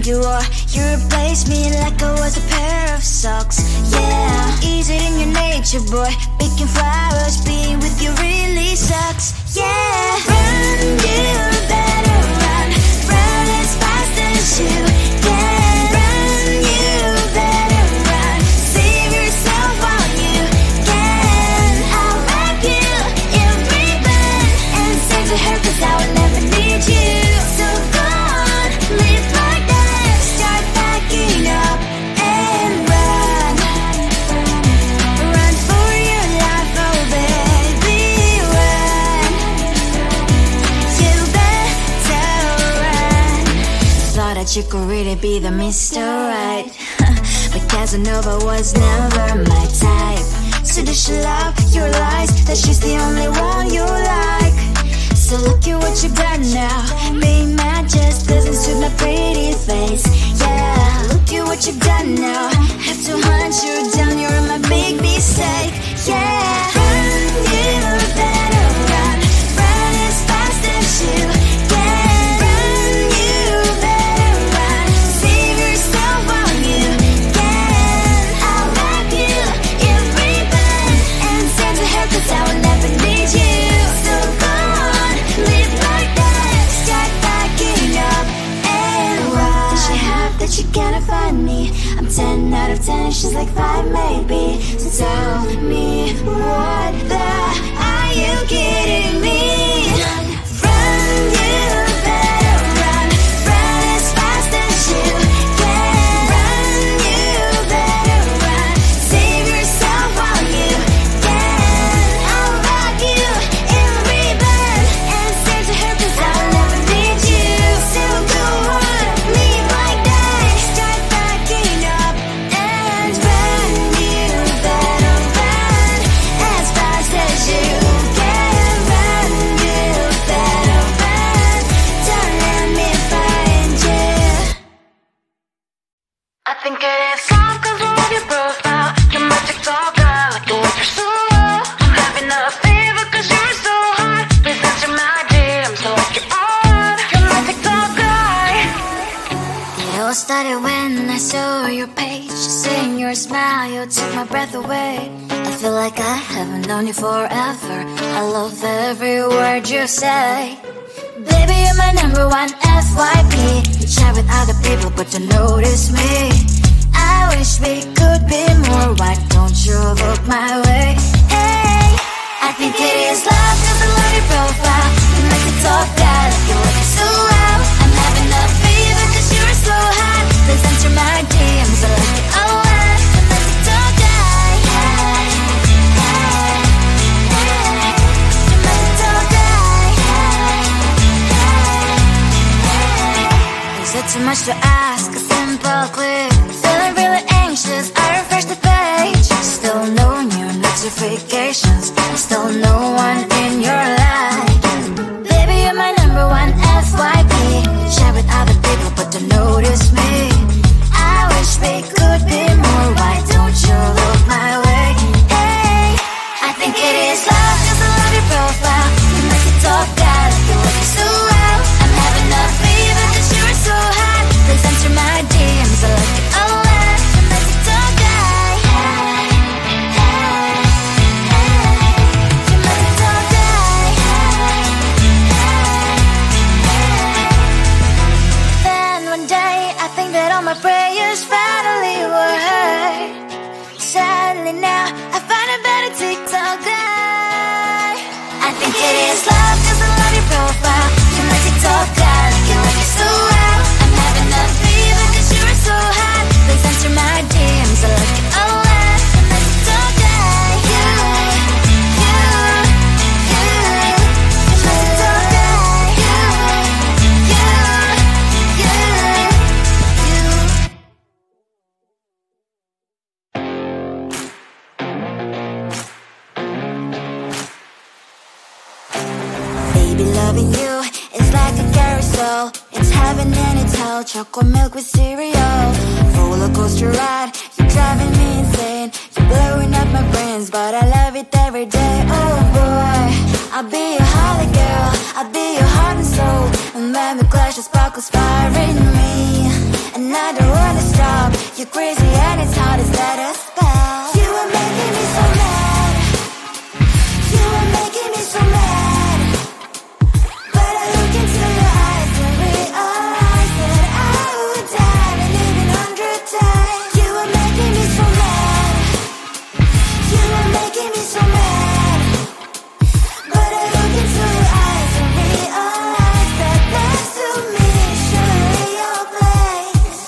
you are. You replaced me like I was a pair of socks. Yeah, is it in your nature, boy? Picking flowers, being with you really sucks. Yeah, run, you better run. Run as fast as you can. Run, you better run. Save yourself while you can. I'll wrap you in ribbon and send to her, 'cause I will never need you. So go on, live like that. Start packing up and run. Run for your life, oh baby, run. You better run. Thought that you could really be the Mr. Right, but Casanova was never my type. So does she love your lies, that she's the only one you like? So look at what you've done now. Being mad just doesn't suit my pretty face. Yeah, look at what you've done now. Have to hunt you down, you're my big mistake. Yeah, run, you better run. Run as fast as you can. Run, you better run. Save yourself while you can. I'll wrap you in ribbon and send to her, 'cause I will never need you. So go on, live like that. Start packing up and run. Does she have that you cannot find me? I'm 10 out of 10, she's like 5 maybe. So tell me, what the are you kidding me? Run, you better run. Run as fast as you can. Run, you better run. Save yourself while you can. I'll wrap you in ribbon and send to her, 'cause I will never need you. So go on, live like that. Start packing up and run. You better run as fast as you can. Run, you better run. Don't let me find you. I think it is soft 'cause I love your profile. You're my TikTok guy, like the way you're so low. I'm having a fever 'cause you're so hot. Please answer my DMs, so like you're on. You're my TikTok guy. It all started when I saw your page. Seeing your smile, you took my breath away. I feel like I haven't known you forever. I love every word you say. Baby, you're my number one FYP. You chat with other people, but you notice me. I wish we could be more. Why don't you look my way? Hey, I think it is love 'cause I love your profile. You make it talk that like you look so well. I'm having a fever 'cause you're so hot. Please answer my DMs, I like it a lot. You make it talk that. Hey, hey, hey. You make it talk that. Hey, hey, hey. Is it too much to ask? A simple click. Feeling really anxious, I refresh the page. Still no new notifications. Still no one in your life. Baby, you're my number one FYP. Share with other people, but don't notice me. I wish we could be more. Why don't you look my way? Hey, I think it is love 'cause I love your profile. You make it talk that like you look so well. I'm having a fever 'cause you're so hot. Please answer my DMs, I like it a lot. You make it talk that. Hey, hey, hey. You make it talk that. Hey, hey, hey. Then one day I think that all my prayers finally were heard. Sadly now I find a better TikTok guy. I think it is love 'cause I love your profile. You make it talk that like you look so well. I'm having a fever 'cause you're so hot. Please answer my DMs, I like it a lot. You make it talk that. You make it talk that. Baby, loving you is like a carousel. It's heaven and it's hell. Chocolate milk with cereal. Roller coaster ride, you're driving me insane. You're blowing up my brains, but I love it every day. Oh boy, I'll be your holly girl. I'll be your heart and soul. And when we clash, the sparkles fire in me. And You're crazy and it's hard as letter spell. You are making me so mad. You are making me so mad. But I look into your eyes and realize that I would die and even 100 times. You are making me so mad. You are making me so mad. But I look into your eyes and realize that next to me is surely your place.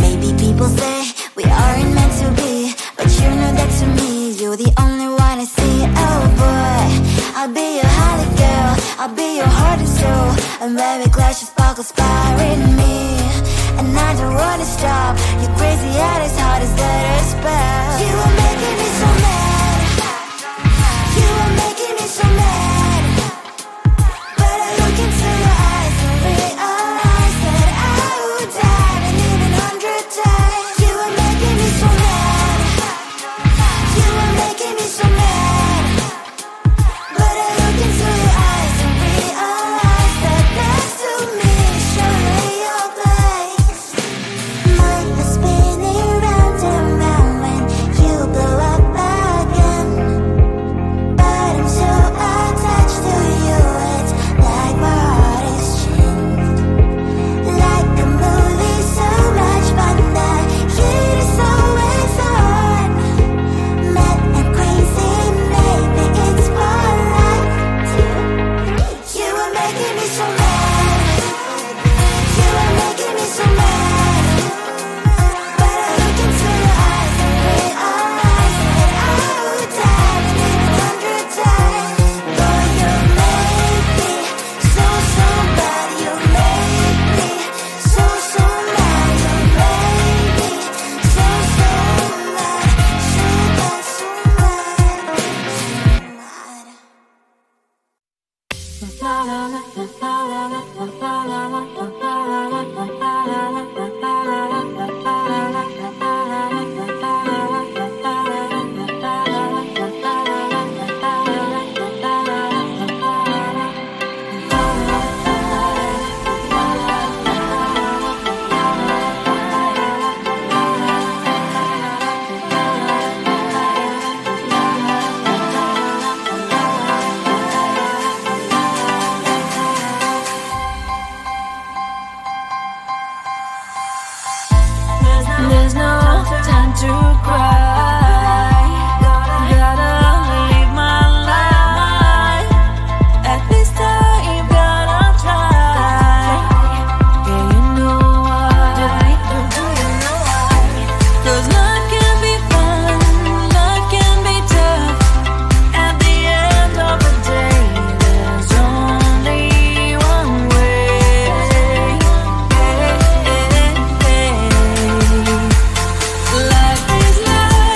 Maybe people say we aren't meant to be, but you know that to me you're the only one I see. Oh boy, I'll be your holly girl, I'll be your heart and soul, and baby glass your sparkles firing me. And I don't wanna stop. You're crazy and as hard as letter spell. You are making me so mad. You are making me so mad. But I look into your eyes and realize that I would die and even 100 times. You are making me so mad. You are making me so mad. But I look into your eyes and realize that next to me is surely your place. Mind is spinning round and round when you blow up again. But I'm so attached to you, it's like my heart is chained. Like a movie, so much fun that heat is always on. Mad and crazy, maybe it's polite. You are making me so mad. You are making me so mad. But I look into your eyes and realize that I would die and even 100 times. Boy, you make me so, so bad. You make me so, so mad. You make me so, so mad. So bad, so mad, so There's no time to cry. Gotta live my life. At this time, gotta try. Yeah, you know why. Do you know why? 'Cause life can be fun, life can be tough. At the end of the day, there's only one way. Life is life.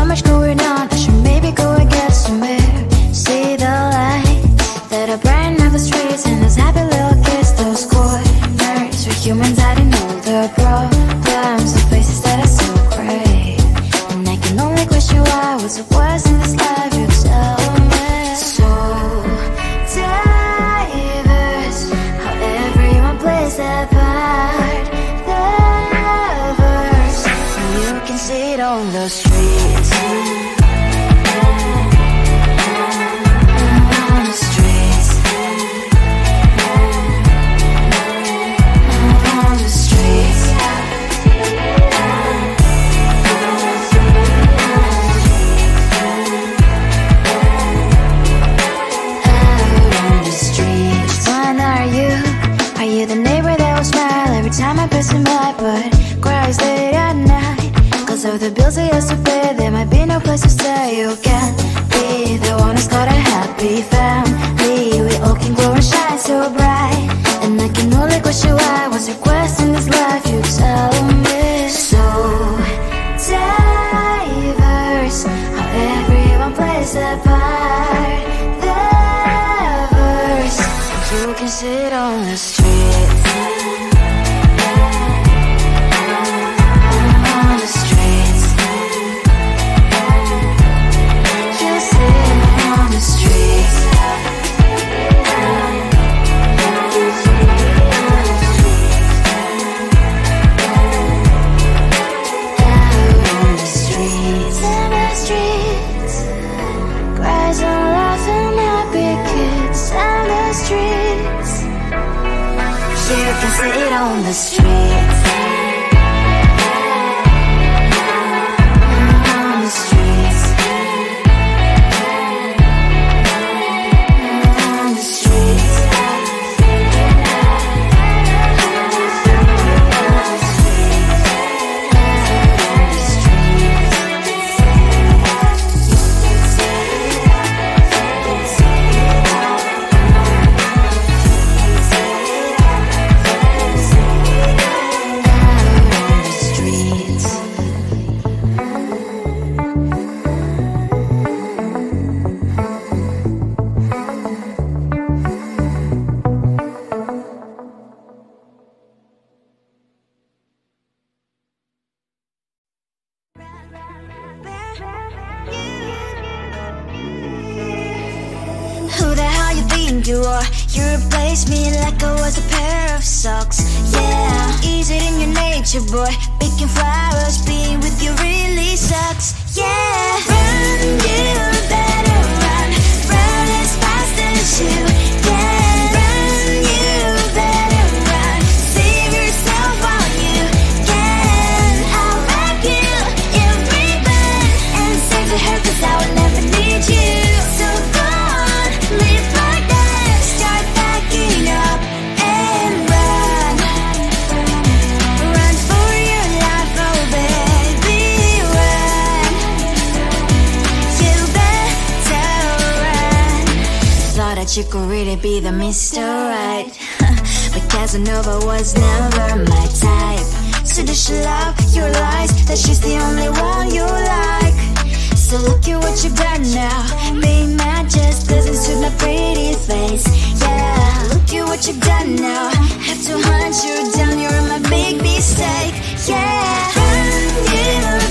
much going on, I should maybe go and get some air. See the lights that are brighten up the streets, and those happy little kids, those corners where humans hiding all their problems, the places that are so great. And I can only question why was it worse in this life, you tell me. So diverse, how everyone plays their part. Lovers, you can see it on the streets. On the streets. On the streets. Are you the neighbor that will smile every time I pass him by, but cries late at night? Cause of the bills he has to pay, there might be no place to stay. You can be the one who's got a happy family. We all can glow and shine so bright, and I can only question why. What's your quest in this life, you tell me. So diverse, how everyone plays their part. Diverse, you can sit on the streets. On the streets. You sit on the streets. Out on the streets. On the streets. Cries and laughing, happy kids. On the streets. You can see it on the streets. On the streets. On the streets. Who the hell you think you are? You replaced me like I was a pair of socks. Yeah, is it in your nature, boy? Picking flowers, being with you really sucks. Yeah, run, you better run. Run as fast as you can. Run, you better run. Save yourself while you can. I'll wrap you in ribbon and save the hair, cause I will never need you. So go on, live like that. Start backing up and run. Run for your life, oh baby, run. You better run. Thought that you could really be the Mr. Right, but Casanova was never my type. So does she love your lies, that she's the only one you like? So look at what you've done now. Being mad just doesn't suit my pretty face. Yeah, look at what you've done now. Have to hunt you down, you're my big mistake. Yeah, run, you